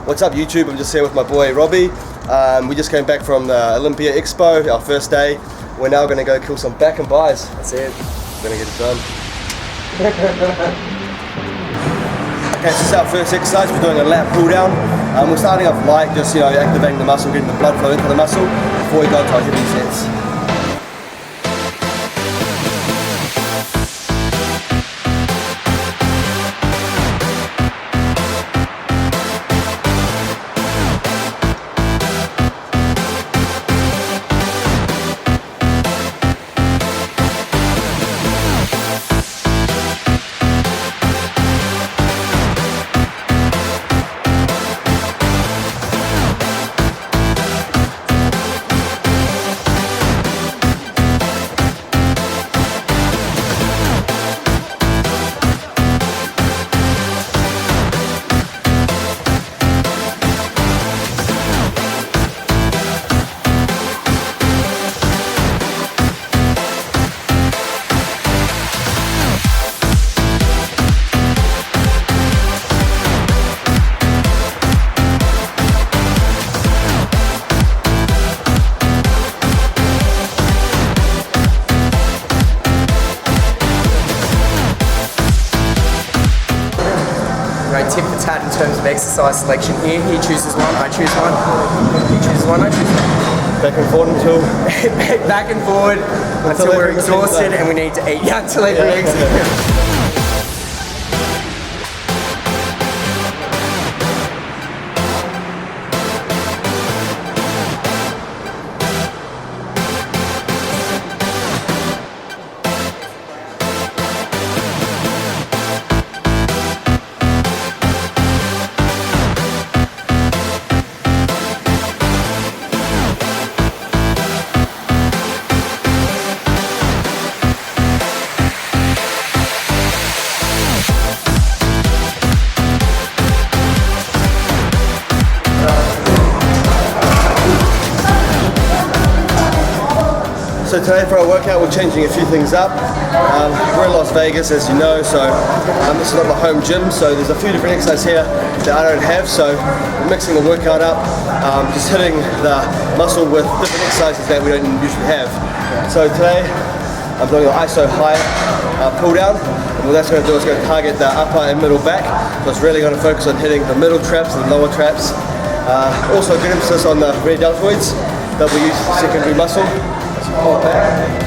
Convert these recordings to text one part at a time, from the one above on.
What's up YouTube? I'm just here with my boy Robbie. We just came back from the Olympia Expo, our first day. We're now going to go kill some back and buys. That's it. We're going to get it done. Okay, so this is our first exercise. We're doing a lat pull down. We're starting off light, just activating the muscle, getting the blood flow into the muscle before we go into our heavy sets. Tip for Tad in terms of exercise selection here. He chooses one, I choose one. He chooses one, I choose one. Back and forward until... Back and forward until we're exhausted and we need to eat until everything's... So today for our workout we're changing a few things up. We're in Las Vegas as you know, so this is not my home gym, so there's a few different exercises here that I don't have, so we're mixing the workout up, just hitting the muscle with different exercises that we don't usually have. So today I'm doing an ISO high pull down, and what that's going to do is going to target the upper and middle back, so it's really going to focus on hitting the middle traps and the lower traps. Also a good emphasis on the rear deltoids that we use for secondary muscle. Pull it back.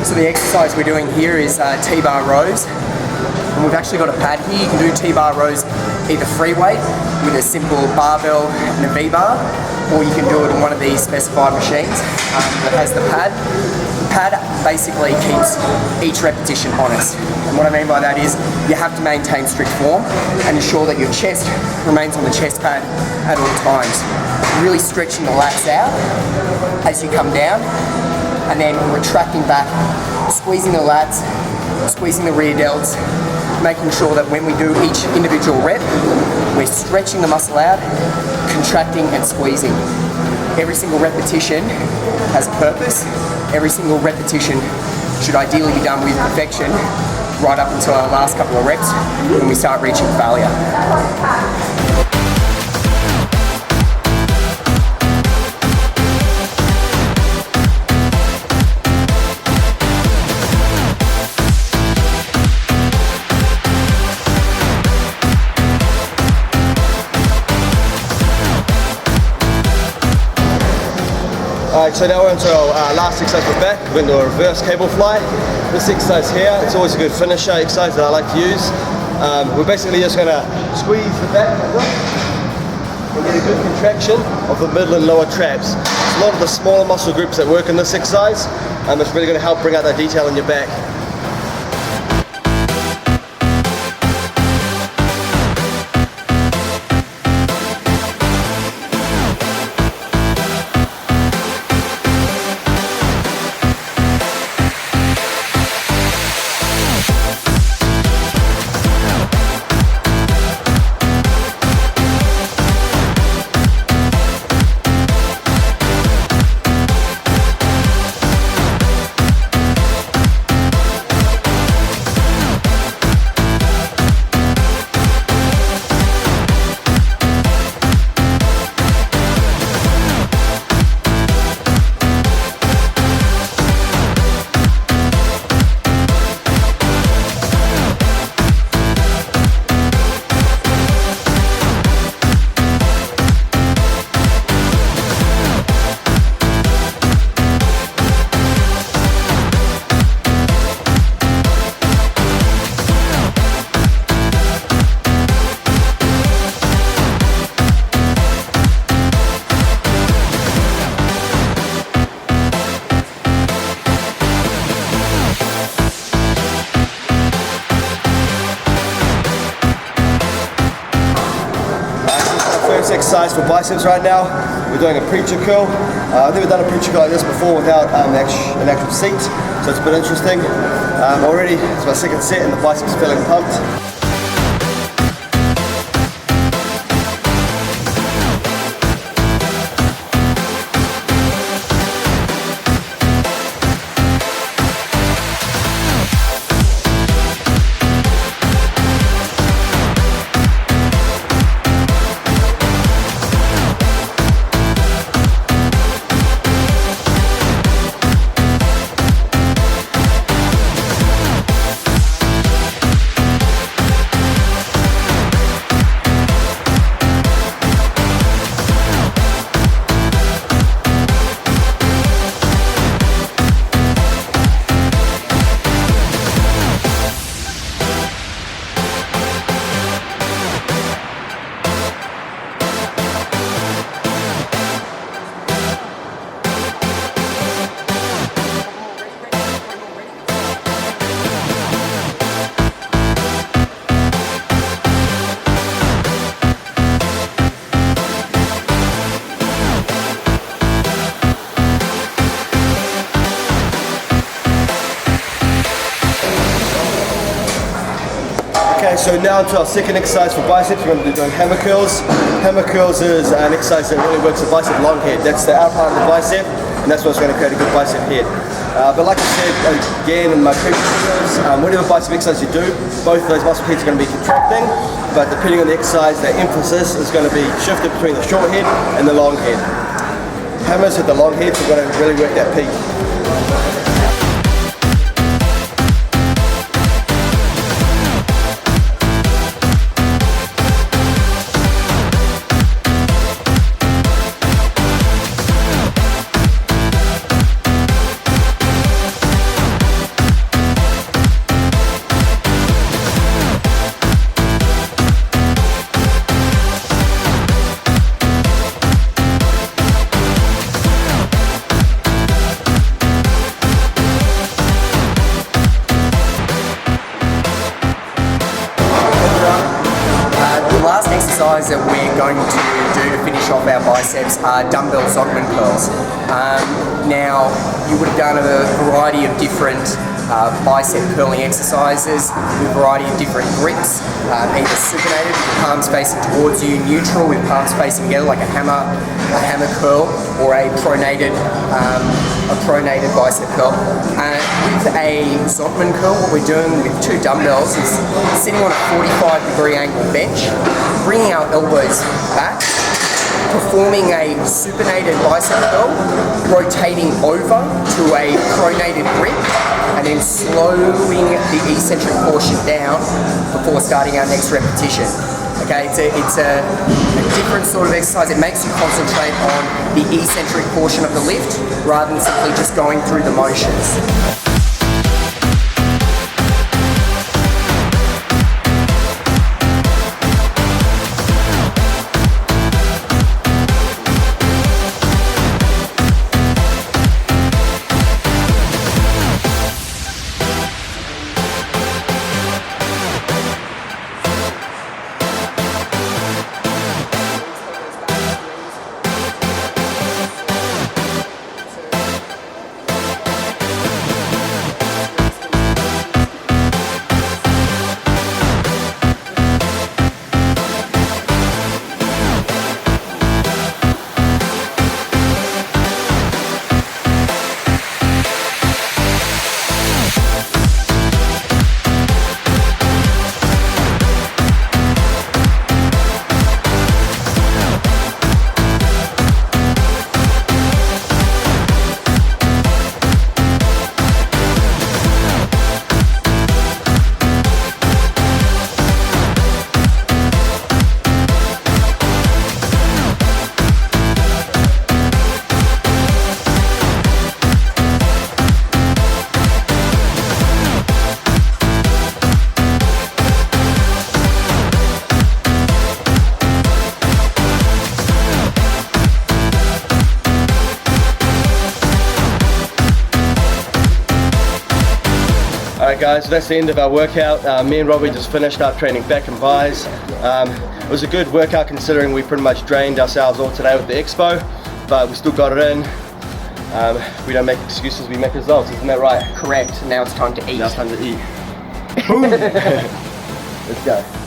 So the exercise we're doing here is T-bar rows. And we've actually got a pad here. You can do T-bar rows either free weight with a simple barbell and a V-bar, or you can do it in one of these specified machines that has the pad. The pad basically keeps each repetition honest. And what I mean by that is you have to maintain strict form and ensure that your chest remains on the chest pad at all times. Really stretching the lats out as you come down, and then retracting back, squeezing the lats, squeezing the rear delts, making sure that when we do each individual rep, we're stretching the muscle out, contracting and squeezing. Every single repetition has a purpose. Every single repetition should ideally be done with perfection right up until our last couple of reps when we start reaching failure. Alright, so now we're into our last exercise for back. We're going to do a reverse cable fly. This exercise here, it's always a good finisher exercise that I like to use. We're basically just going to squeeze the back and get a good contraction of the middle and lower traps. It's a lot of the smaller muscle groups that work in this exercise. It's really going to help bring out that detail in your back. exercise for biceps right now. We're doing a preacher curl. I've never done a preacher curl like this before without an actual seat, so it's a bit interesting. Already, it's my second set and the biceps are feeling pumped. Okay, so now to our second exercise for biceps. We're going to be doing hammer curls. Hammer curls is an exercise that really works the bicep long head. That's the outer part of the bicep, and that's what's going to create a good bicep head. But like I said again in my previous videos, whatever bicep exercise you do, both of those muscle heads are going to be contracting, but depending on the exercise, the emphasis is going to be shifted between the short head and the long head. Hammers with the long heads are going to really work that peak. Exercise that we're going to do to finish off our biceps are dumbbell Zottman curls. Now, you would have done a variety of different bicep curling exercises with a variety of different grips, either supinated with palms facing towards you, neutral with palms facing together like a hammer curl, or a pronated bicep curl. With a Zottman curl, what we're doing with two dumbbells is sitting on a 45-degree angle bench, bringing our elbows back, performing a supinated bicep curl, rotating over to a pronated grip, and then slowing the eccentric portion down before starting our next repetition. Okay, it's a different sort of exercise. It makes you concentrate on the eccentric portion of the lift rather than simply just going through the motions. Alright guys, so that's the end of our workout. Me and Robbie just finished our training back in Bice. It was a good workout considering we pretty much drained ourselves all today with the expo, but we still got it in. We don't make excuses, we make results, isn't that right? Correct. Now it's time to eat. Now it's time to eat. Boom! Let's go.